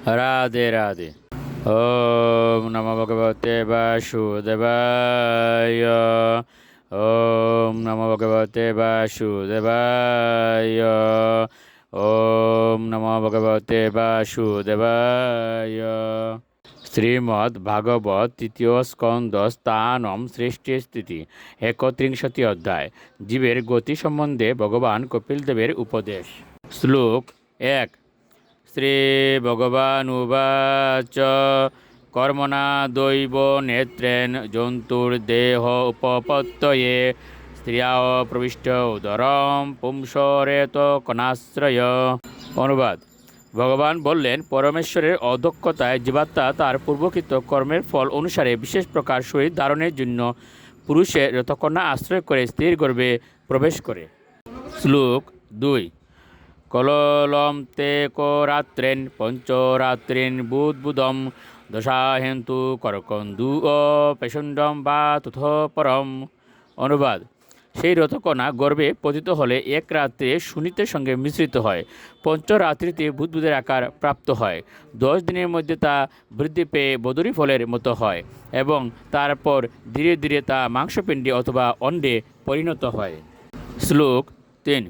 রাধে রাধে। ওম নমো ভগবতে বাসুদেবায়। ওম নমো ভগবতে বাসুদেবায়। ওম নমো ভগবতে বাসুদেবায়। শ্রীমদ্ ভাগবত তৃতীয় স্কন্দ স্থানম সৃষ্টি স্থিতি 31 অধ্যায়। জীবের গতি সম্বন্ধে ভগবান কপিলদেবের উপদেশ। শ্লোক 1। শ্রী ভগবানুবাচ কর্মণা দৈব নেত্রেণ জন্তুর্দেহ উপপত্তয়ে স্ত্রিয়া প্রবিষ্ট উদরম পুংসরেত কনাশ্রয়। অনুবাদ: ভগবান বললেন, পরমেশ্বরের অদক্ষতায় জীবাত্মা তার পূর্বকৃত কর্মের ফল অনুসারে বিশেষ প্রকার শরীর ধারণের জন্য পুরুষের ঋতকন্যা আশ্রয় করে স্ত্রীর গর্ভে প্রবেশ করে। শ্লোক 2। কললম তে রাত্রেন পঞ্চরাত্রিন বুদ্বুদম দশাহেন্তু করকন্দু ও পেশুণ্ডম বা তথ পরম। অনুবাদ: সেই রথকণা গর্ভে পতিত হলে এক রাত্রে সুনীতের সঙ্গে মিশ্রিত হয়, পঞ্চরাত্রিতে বুদ্বুদের আকার প্রাপ্ত হয়, 10 দিনের মধ্যে তা বৃদ্ধি পেয়ে বদরী ফলের মতো হয় এবং তারপর ধীরে ধীরে তা মাংসপিণ্ডে অথবা অণ্ডে পরিণত হয়। শ্লোক 3।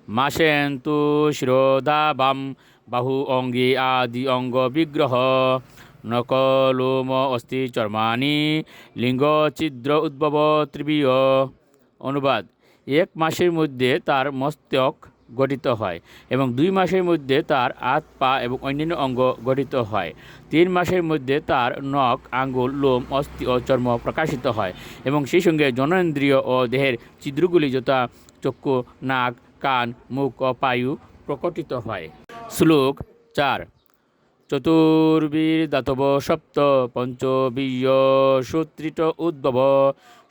মাসেন্তু শিরোদাবাম বাহু অঙ্গি আদি অঙ্গ বিগ্রহ নকলোম অস্থি চর্মাণি লিঙ্গ ছিদ্র উদ্ভব ত্রিবীয়। অনুবাদ: 1 মাসের মধ্যে তার মস্তক গঠিত হয় এবং 2 মাসের মধ্যে তার হাত পা এবং অন্যান্য অঙ্গ গঠিত হয়। 3 মাসের মধ্যে তার নখ, আঙ্গুল, লোম, অস্থি ও চর্ম প্রকাশিত হয় এবং সেই সঙ্গে জননেন্দ্রিয় ও দেহের ছিদ্রগুলি যথা চক্ষু, নাক, কান, মুখ ও পায়ু প্রকটিত হয়। শ্লোক 4। চতুর্বিদাতব সপ্ত পঞ্চবীর্য সূত্রিত উদ্ভব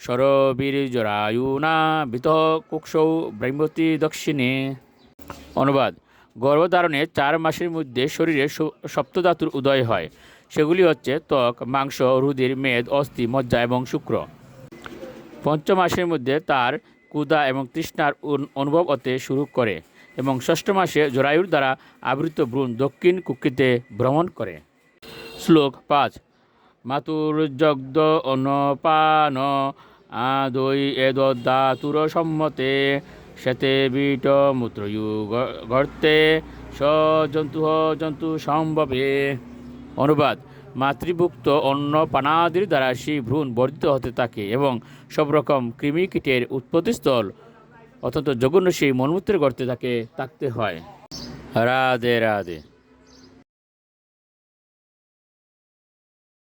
সরবীর্যরায়ুনা বিত কুক্ষৌ ব্রহ্মতি দক্ষিণে। অনুবাদ: গর্ভধারণের 4 মাসের মধ্যে শরীরে সপ্তধাতুর উদয় হয়। সেগুলি হচ্ছে ত্বক, মাংস, রুধির, মেদ, অস্থি, মজ্জা এবং শুক্র। 5 মাসের মধ্যে তার ক্ষুধা এবং তৃষ্ণার অনুভব হতে শুরু করে এবং 6ষ্ঠ মাসে জরায়ুর দ্বারা আবৃত ভ্রূণ দক্ষিণ কুক্ষিতে ভ্রমণ করে। শ্লোক 5। মাতুর্যগ্ধ অন্নপান আদৈ এদধাতুর সম্মতে শ্বেতে বিট মূত্রয়ু গর্তে সজন্তু জন্তু সম্ভবে। অনুবাদ: মাতৃভুক্ত অন্ন পানাদির দ্বারা সেই ভ্রূণ বর্ধিত হতে থাকে এবং সব রকম কৃমি কীটের উৎপত্তিস্থল অত্যন্ত জঘন্য সেই মলমূত্রের গর্তে তাকে থাকতে হয়। রাধে রাধে।